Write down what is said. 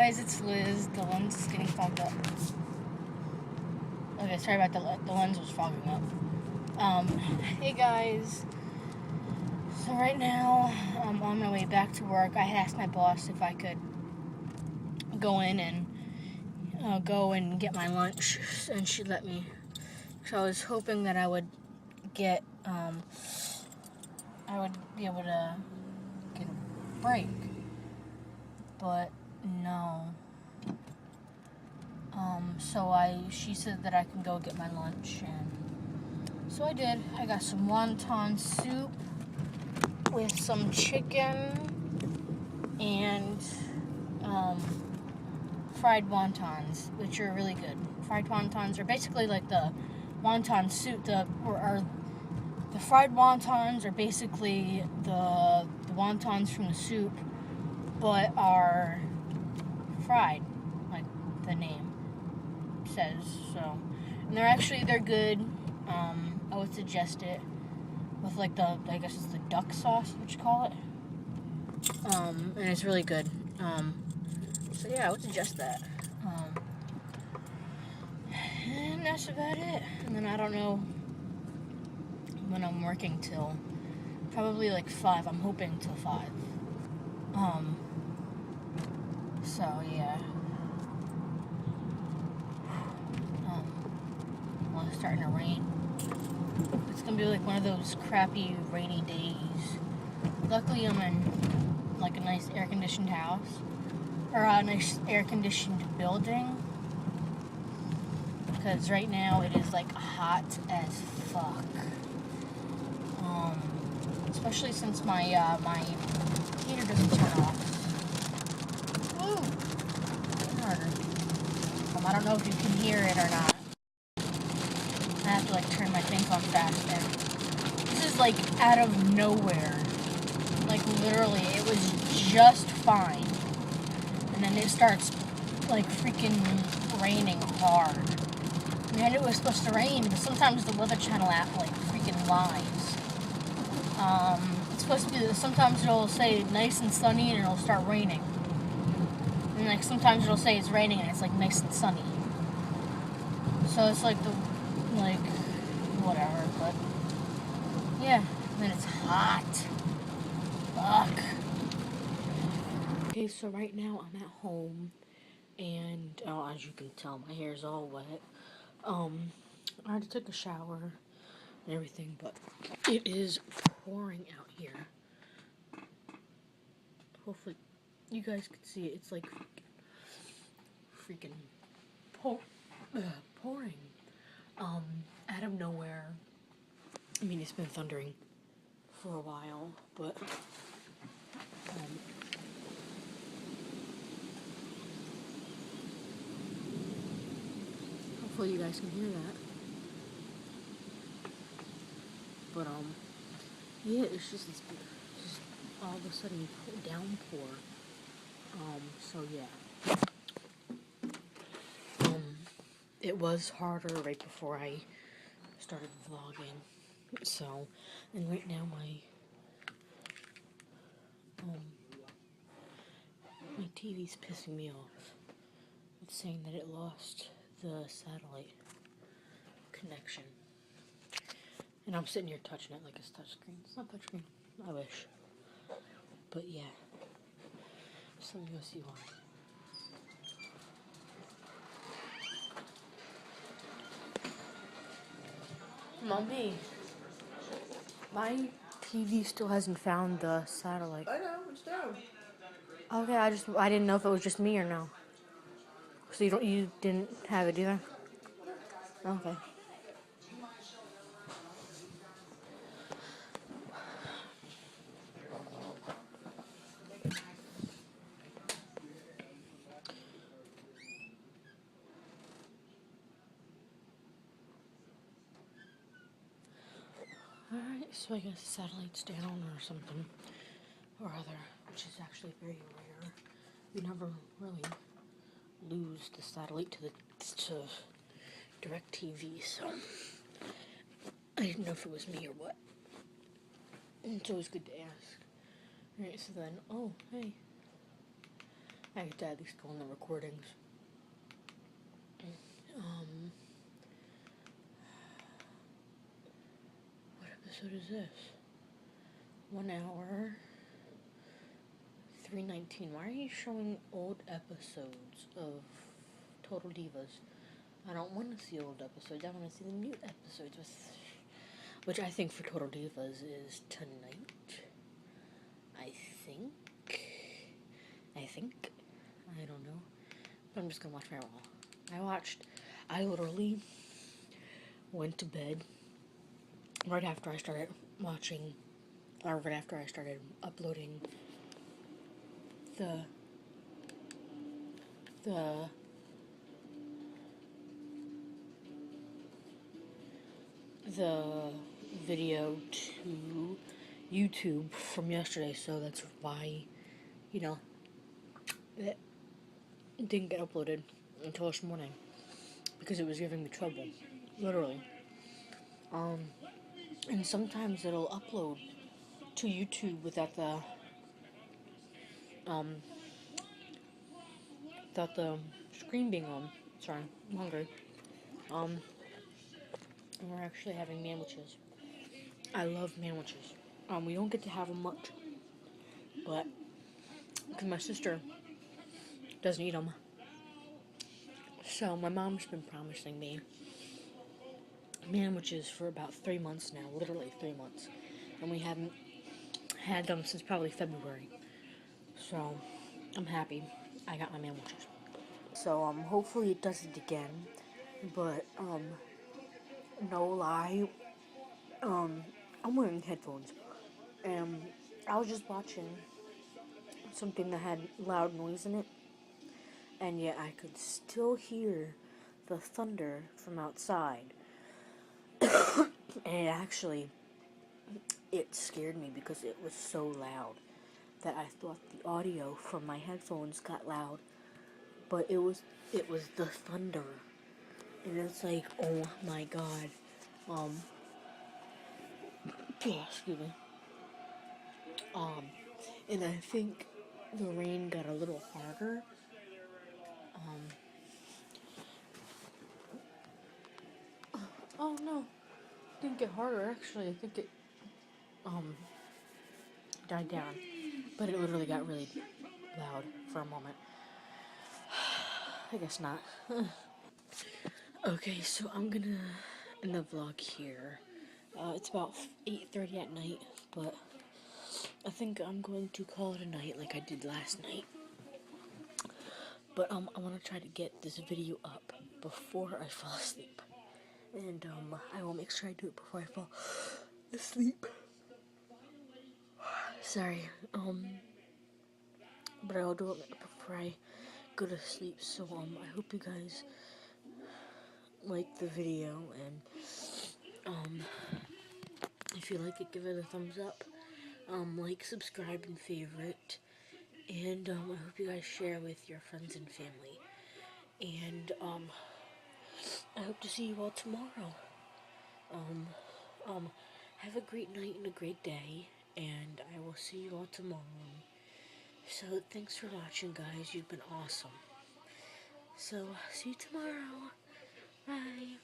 guys, it's Liz. The lens is getting fogged up. Okay, sorry about the lens was fogging up. Hey guys. So right now, I'm on my way back to work. I had asked my boss if I could go in and get my lunch, and she let me. So I was hoping that I would get, I would be able to get a break, but no. So she said that I can go get my lunch, and so I did. I got some wonton soup with some chicken and fried wontons, which are really good. Fried wontons are basically like the wonton soup. The fried wontons are basically the wontons from the soup, but are fried, like the name says. So, and they're good. I would suggest it with like I guess it's the duck sauce, what you call it. And it's really good. So yeah, I would suggest that. And that's about it. And then I don't know when I'm working till. Probably like 5. I'm hoping till 5. So yeah. Well, it's starting to rain. It's gonna be like one of those crappy rainy days. Luckily, I'm in like a nice air-conditioned house, or a nice air-conditioned building. Because right now it is like hot as fuck. Especially since my heater doesn't turn off. Woo! Harder. I don't know if you can hear it or not. I have to like turn my thing on fast. And this is like out of nowhere. Like literally, it was just fine, and then it starts like freaking raining hard. I mean, I knew it was supposed to rain, but sometimes the Weather Channel app like freaking lies. It's supposed to be, sometimes it'll say nice and sunny and it'll start raining. And like sometimes it'll say it's raining and it's like nice and sunny. So it's like whatever, but yeah, and then it's hot. Fuck. Okay, so right now I'm at home and as you can tell, my hair's all wet. I had to take a shower and everything, but it is pouring out here. Hopefully you guys can see it. It's like freaking pouring out of nowhere. I mean, it's been thundering for a while, but hopefully you guys can hear that. But yeah, it's just all of a sudden downpour. So yeah. It was harder right before I started vlogging. So, and right now my TV's pissing me off. It's saying that it lost the satellite connection. And I'm sitting here touching it like it's touchscreen. It's not touchscreen. I wish. But yeah. So let me go see why. Mommy, my TV still hasn't found the satellite. I know, it's down. Okay, I didn't know if it was just me or no. So you didn't have it either? Okay. Alright, so I guess the satellite's down or something or other, which is actually very rare. We never really lose the satellite to DirecTV, so I didn't know if it was me or what. It's always good to ask. Alright, so then, oh, hey. I get to at least go on the recordings. What episode is this? 1 hour, 3:19. Why are you showing old episodes of Total Divas? I don't want to see old episodes. I want to see the new episodes, which I think for Total Divas is tonight. I think. I don't know. But I'm just gonna watch my Raw. I literally went to bed right after I started watching, or right after I started uploading the video to YouTube from yesterday, so that's why, it didn't get uploaded until this morning, because it was giving me trouble, literally. And sometimes it'll upload to YouTube without the screen being on. Sorry, I'm hungry. And we're actually having sandwiches. I love sandwiches. We don't get to have them much, but because my sister doesn't eat them, so my mom's been promising me sandwiches for about 3 months now, literally 3 months, and we haven't had them since probably February. So I'm happy I got my sandwiches. So hopefully it does it again, but no lie, I'm wearing headphones, and I was just watching something that had loud noise in it, and yet I could still hear the thunder from outside. And it scared me because it was so loud that I thought the audio from my headphones got loud, but it was the thunder, and it's like, oh my god. Excuse me. And I think the rain got a little harder. Oh no, didn't get harder actually. I think it died down, but it literally got really loud for a moment. I guess not. Okay, so I'm gonna end the vlog here. It's about 8:30 at night, but I think I'm going to call it a night like I did last night. But I want to try to get this video up before I fall asleep, and I will make sure I do it before I fall asleep. Sorry, but I'll do it before I go to sleep. So I hope you guys like the video, and if you like it, give it a thumbs up. Like, subscribe, and favorite. And I hope you guys share with your friends and family. And I hope to see you all tomorrow. Have a great night and a great day, and I will see you all tomorrow. So thanks for watching, guys. You've been awesome. So see you tomorrow. Bye.